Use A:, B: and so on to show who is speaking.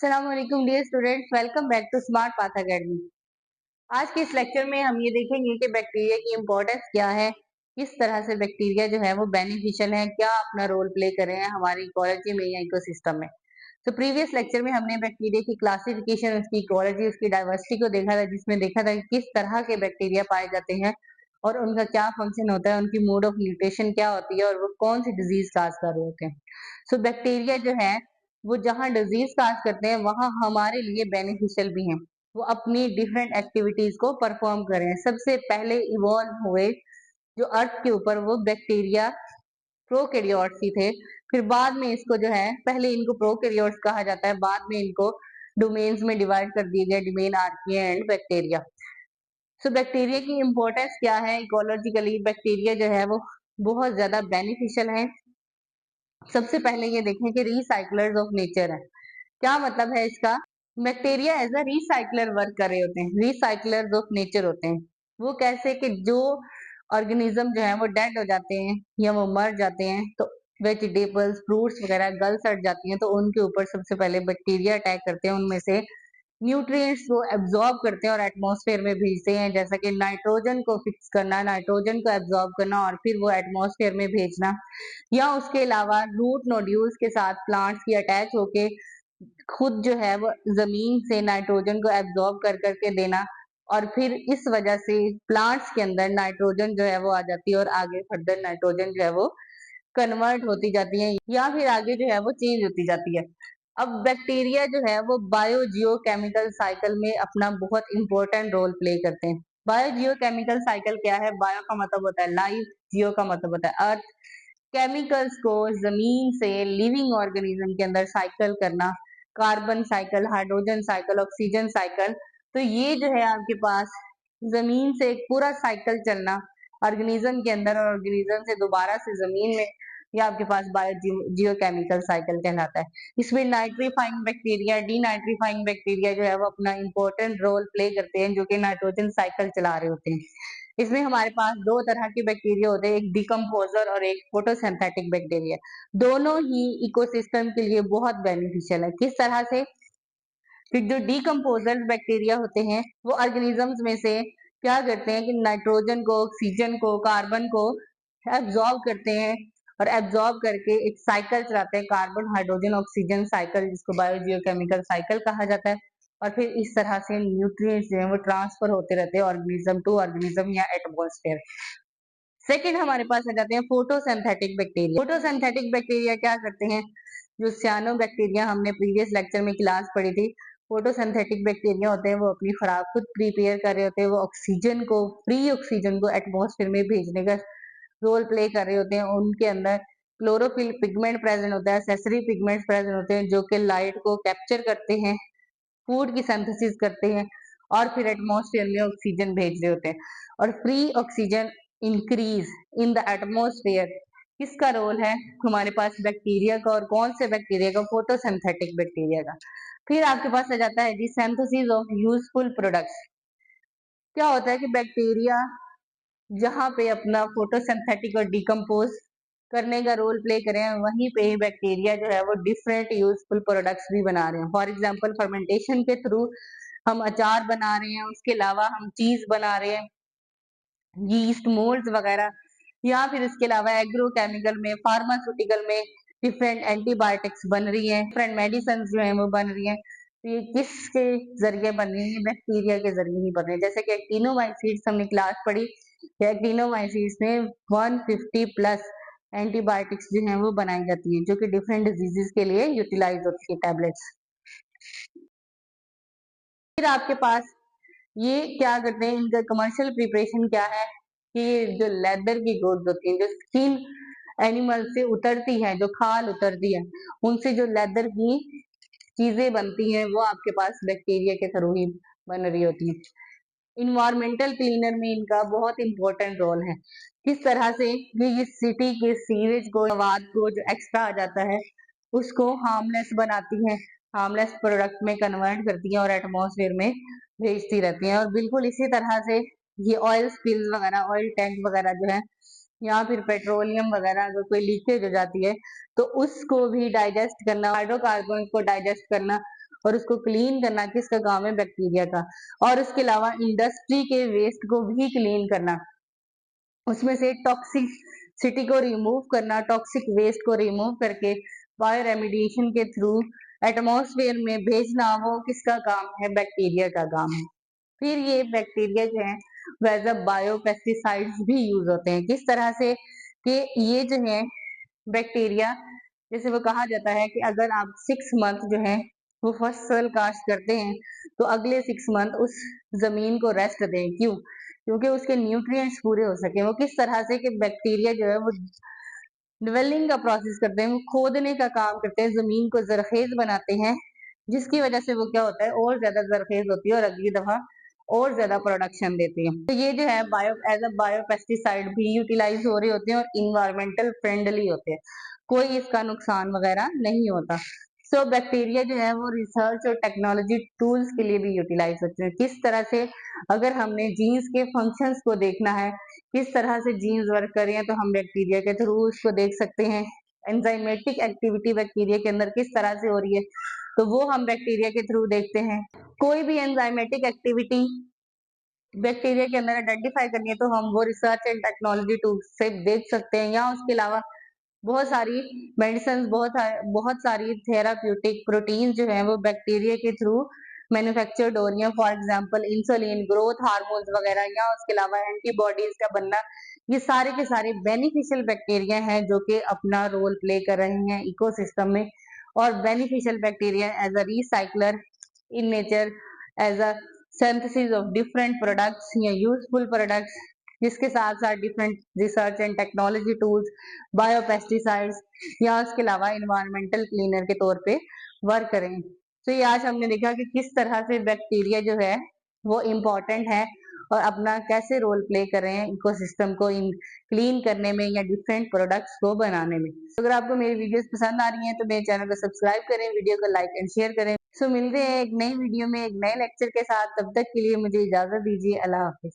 A: अस्सलामुअलैकुम dear students, welcome back to Smart Path Academy. आज के इस लेक्चर में हम ये देखेंगे कि बैक्टीरिया की इम्पोर्टेंस क्या है, किस तरह से बैक्टीरिया जो है वो बेनिफिशियल है, क्या अपना रोल प्ले कर रहे हैं हमारी इकोलॉजी में या इकोसिस्टम में। तो प्रीवियस लेक्चर में हमने बैक्टीरिया की क्लासिफिकेशन, उसकी इकोलॉजी, उसकी डाइवर्सिटी को देखा था, जिसमें देखा था कि किस तरह के बैक्टीरिया पाए जाते हैं और उनका क्या फंक्शन होता है, उनकी मोड ऑफ न्यूट्रिशन क्या होती है और वो कौन सी डिजीज काज कर रहे होते हैं। सो बैक्टीरिया जो है वो जहाँ डिजीज काज करते हैं वहां हमारे लिए बेनिफिशियल भी हैं। वो अपनी डिफरेंट एक्टिविटीज को परफॉर्म कर रहे हैं। सबसे पहले इवॉल्व हुए जो अर्थ के ऊपर वो बैक्टीरिया प्रोकैरियोट्स ही थे। फिर बाद में इसको जो है, पहले इनको प्रोकैरियोट्स कहा जाता है, बाद में इनको डोमेन्स में डिवाइड कर दिए गए, domain archaea and bacteria. So bacteria की इम्पोर्टेंस क्या है इकोलॉजिकली? बैक्टीरिया जो है वो बहुत ज्यादा बेनिफिशियल है। सबसे पहले ये देखें कि रिसाइकलर्स ऑफ नेचर है। क्या मतलब है इसका? Bacteria as a recycler work कर रहे होते हैं, रिसाइकलर्स ऑफ नेचर होते हैं। वो कैसे कि जो ऑर्गेनिज्म जो है वो डेड हो जाते हैं या वो मर जाते हैं, तो वेजिटेबल्स, फ्रूट्स वगैरह गल सड़ जाती हैं, तो उनके ऊपर सबसे पहले बैक्टीरिया अटैक करते हैं, उनमें से न्यूट्रिएंट्स को एब्जॉर्ब करते हैं और एटमॉस्फेयर में भेजते हैं। जैसा कि नाइट्रोजन को फिक्स करना, नाइट्रोजन को एब्जॉर्ब करना और फिर वो एटमॉस्फेयर में भेजना, या उसके अलावा रूट नोड्यूल्स के साथ प्लांट्स की अटैच होके खुद जो है वो जमीन से नाइट्रोजन को एब्जॉर्ब कर करके देना, और फिर इस वजह से प्लांट्स के अंदर नाइट्रोजन जो है वो आ जाती है और आगे फर्दर नाइट्रोजन जो है वो कन्वर्ट होती जाती है या फिर आगे जो है वो चेंज होती जाती है। अब बैक्टीरिया जो है वो बायोजियोकेमिकल साइकिल में अपना बहुत इंपॉर्टेंट रोल प्ले करते हैं। बायोजियोकेमिकल साइकिल क्या है? बायो का मतलब होता है लाइफ, जियो का मतलब होता है अर्थ। केमिकल्स को जमीन से लिविंग ऑर्गेनिज्म के अंदर साइकिल करना, carbon cycle, hydrogen cycle, oxygen cycle. तो ये जो है आपके पास जमीन से एक पूरा साइकिल चलना ऑर्गेनिज्म के अंदर और ऑर्गेनिज्म से दोबारा से जमीन में, ये आपके पास बायो जियोकेमिकल साइकिल कहलाता है। इसमें नाइट्रीफाइंग बैक्टीरिया, डीनाइट्रीफाइंग बैक्टीरिया जो है वो अपना इंपॉर्टेंट रोल प्ले करते हैं, जो कि नाइट्रोजन साइकिल चला रहे होते हैं। इसमें हमारे पास दो तरह के बैक्टीरिया होते हैं, एक डिकम्पोजर और एक फोटोसिंथेटिक बैक्टीरिया। दोनों ही इकोसिस्टम के लिए बहुत बेनिफिशियल है। किस तरह से? फिर जो डिकम्पोजर बैक्टीरिया होते हैं वो ऑर्गेनिजम्स में से क्या करते हैं कि नाइट्रोजन को, ऑक्सीजन को, कार्बन को एब्जॉर्ब करते हैं और एब्जॉर्ब करके एक साइकिल चलाते हैं, कार्बन हाइड्रोजन ऑक्सीजन साइकिल, जिसको बायोजियोकेमिकल साइकिल कहा जाता है। और फिर इस तरह से न्यूट्रिएंट्स जो है वो ट्रांसफर होते रहते हैं ऑर्गेनिज्म टू ऑर्गेनिज्म या एटमॉस्फेयर। सेकेंड हमारे पास आ जाते हैं फोटोसिंथेटिक बैक्टीरिया। फोटोसिंथेटिक बैक्टीरिया क्या करते हैं? जो सियानो बैक्टीरिया हमने प्रीवियस लेक्चर में क्लास पढ़ी थी, फोटोसिंथेटिक बैक्टीरिया होते हैं वो अपनी खुराक खुद प्रिपेयर कर रहे होते हैं। वो ऑक्सीजन को, फ्री ऑक्सीजन को एटमॉस्फेयर में भेजने का रोल प्ले कर रहे होते हैं। उनके अंदर क्लोरोफिल पिगमेंट प्रेजेंट होता है, सेंसरी पिगमेंट्स प्रेजेंट होते हैं, जो कि लाइट को कैप्चर करते हैं, फूड की सिंथेसिस करते हैं और फिर एटमॉस्फेयर में ऑक्सीजन भेज रहे होते हैं। और free oxygen increase in the atmosphere किसका रोल है? हमारे पास बैक्टीरिया का। और कौन से बैक्टीरिया का? फोटोसिंथेटिक बैक्टीरिया का। फिर आपके पास आ जाता है जी सिंथेसिस ऑफ यूजफुल प्रोडक्ट्स। क्या होता है कि बैक्टीरिया जहाँ पे अपना फोटोसिंथेटिक और डिकम्पोज करने का रोल प्ले करें, वहीं पे ही बैक्टीरिया जो है वो डिफरेंट यूजफुल प्रोडक्ट्स भी बना रहे हैं। फॉर एग्जांपल फर्मेंटेशन के थ्रू हम अचार बना रहे हैं, उसके अलावा हम चीज बना रहे हैं, यीस्ट, मोल्ड्स वगैरह, या फिर इसके अलावा एग्रोकेमिकल में, फार्मास्यूटिकल में डिफरेंट एंटीबायोटिक्स बन रही हैं, डिफरेंट मेडिसिन जो है वो बन रही हैं। तो ये किसके जरिए बन रही है? बैक्टीरिया के जरिए ही बन रही है। जैसे कि एक्टिनोमाइसीट्स हमने क्लास पढ़ी, एक्टिनोमाइसीट्स में 150 प्लस एंटीबायोटिक्स जो है वो बनाई जाती है, जो कि डिफरेंट डिजीजेस के लिए यूटिलाइज होती है, टैबलेट्स। फिर आपके पास ये क्या करते हैं, इनका कमर्शियल प्रिपरेशन क्या है कि ये जो लेदर की गुड्स होती है, जो स्किन एनिमल से उतरती है, जो खाल उतरती है, उनसे जो लेदर की चीजें बनती हैं, वो आपके पास बैक्टीरिया के थ्रू ही बन रही होती है। इन्वायरमेंटल क्लीनर में इनका बहुत इंपॉर्टेंट रोल है। किस तरह से? ये सिटी के सीवेज को, वाद को जो एक्स्ट्रा आ जाता है उसको हार्मलेस बनाती है, हार्मलेस प्रोडक्ट में कन्वर्ट करती है और एटमॉस्फेयर में भेजती रहती है। और बिल्कुल इसी तरह से ये ऑयल स्पिल्स वगैरह, ऑयल टैंक वगैरह जो है, या फिर पेट्रोलियम वगैरह अगर कोई लीकेज हो जाती है तो उसको भी डाइजेस्ट करना, हाइड्रोकार्बन को डाइजेस्ट करना और उसको क्लीन करना किसका काम है? बैक्टीरिया का। और उसके अलावा इंडस्ट्री के वेस्ट को भी क्लीन करना, उसमें से टॉक्सिसिटी को रिमूव करना, टॉक्सिक वेस्ट को रिमूव करके बायो रेमिडिएशन के थ्रू एटमॉस्फेयर में भेजना, वो किसका काम है? बैक्टीरिया का काम है। फिर ये बैक्टीरिया जो है एज अ बायो पेस्टिसाइड्स भी यूज होते हैं। किस तरह से कि ये जो है बैक्टीरिया, जैसे वो कहा जाता है कि अगर आप 6 मंथ जो है वो फसल काश्त करते हैं तो अगले 6 मंथ उस जमीन को रेस्ट दें। क्यों? क्योंकि उसके न्यूट्रिएंट्स पूरे हो सके। वो किस तरह से कि बैक्टीरिया जो है वो डिवेलिंग का प्रोसेस करते हैं, वो खोदने का काम करते हैं, जमीन को जरखेज बनाते हैं, जिसकी वजह से वो क्या होता है? और ज्यादा जरखेज होती है और अगली दफा और ज्यादा प्रोडक्शन देती है। तो ये जो है bio as a bio pesticide भी यूटिलाइज हो रहे होते हैं और इन्वायरमेंटल फ्रेंडली होते हैं, कोई इसका नुकसान वगैरह नहीं होता। सो बैक्टीरिया जो है वो रिसर्च और टेक्नोलॉजी टूल्स के लिए भी यूटिलाइज होते हैं। किस तरह से? अगर हमने जीन्स के फंक्शंस को देखना है, किस तरह से जीन्स वर्क कर रहे हैं, तो हम बैक्टीरिया के थ्रू उसको देख सकते हैं। एंजाइमेटिक एक्टिविटी बैक्टीरिया के अंदर किस तरह से हो रही है, तो वो हम बैक्टीरिया के थ्रू देखते हैं। कोई भी एंजाइमेटिक एक्टिविटी बैक्टीरिया के अंदर आइडेंटिफाई करनी है तो हम वो रिसर्च एंड टेक्नोलॉजी टूल्स से देख सकते हैं। या उसके अलावा बहुत सारी मेडिसिन, बहुत सारी थेराप्यूटिक प्रोटीन जो है वो बैक्टीरिया के थ्रू मैन्युफैक्चर्ड हो रही है। For example insulin, growth hormones वगैरह, या उसके अलावा एंटीबॉडीज का बनना, ये सारे के सारे बेनिफिशियल बैक्टीरिया हैं जो कि अपना रोल प्ले कर रहे हैं इकोसिस्टम में। और beneficial bacteria as a recycler in nature, as a synthesis of different products या यूजफुल प्रोडक्ट्स, जिसके साथ साथ different research and technology tools, biopesticides, या उसके अलावा इन्वायरमेंटल क्लीनर के तौर पे वर्क करें। तो ये आज हमने देखा कि किस तरह से बैक्टीरिया जो है वो इम्पोर्टेंट है और अपना कैसे रोल प्ले कर रहे हैं इकोसिस्टम को इन क्लीन करने में या डिफरेंट प्रोडक्ट्स को बनाने में। तो अगर आपको मेरी वीडियोस पसंद आ रही हैं तो मेरे चैनल को सब्सक्राइब करें, वीडियो को लाइक एंड शेयर करें। सो मिलते हैं एक नई वीडियो में एक नए लेक्चर के साथ। तब तक के लिए मुझे इजाजत दीजिए। अल्लाह हाफिज।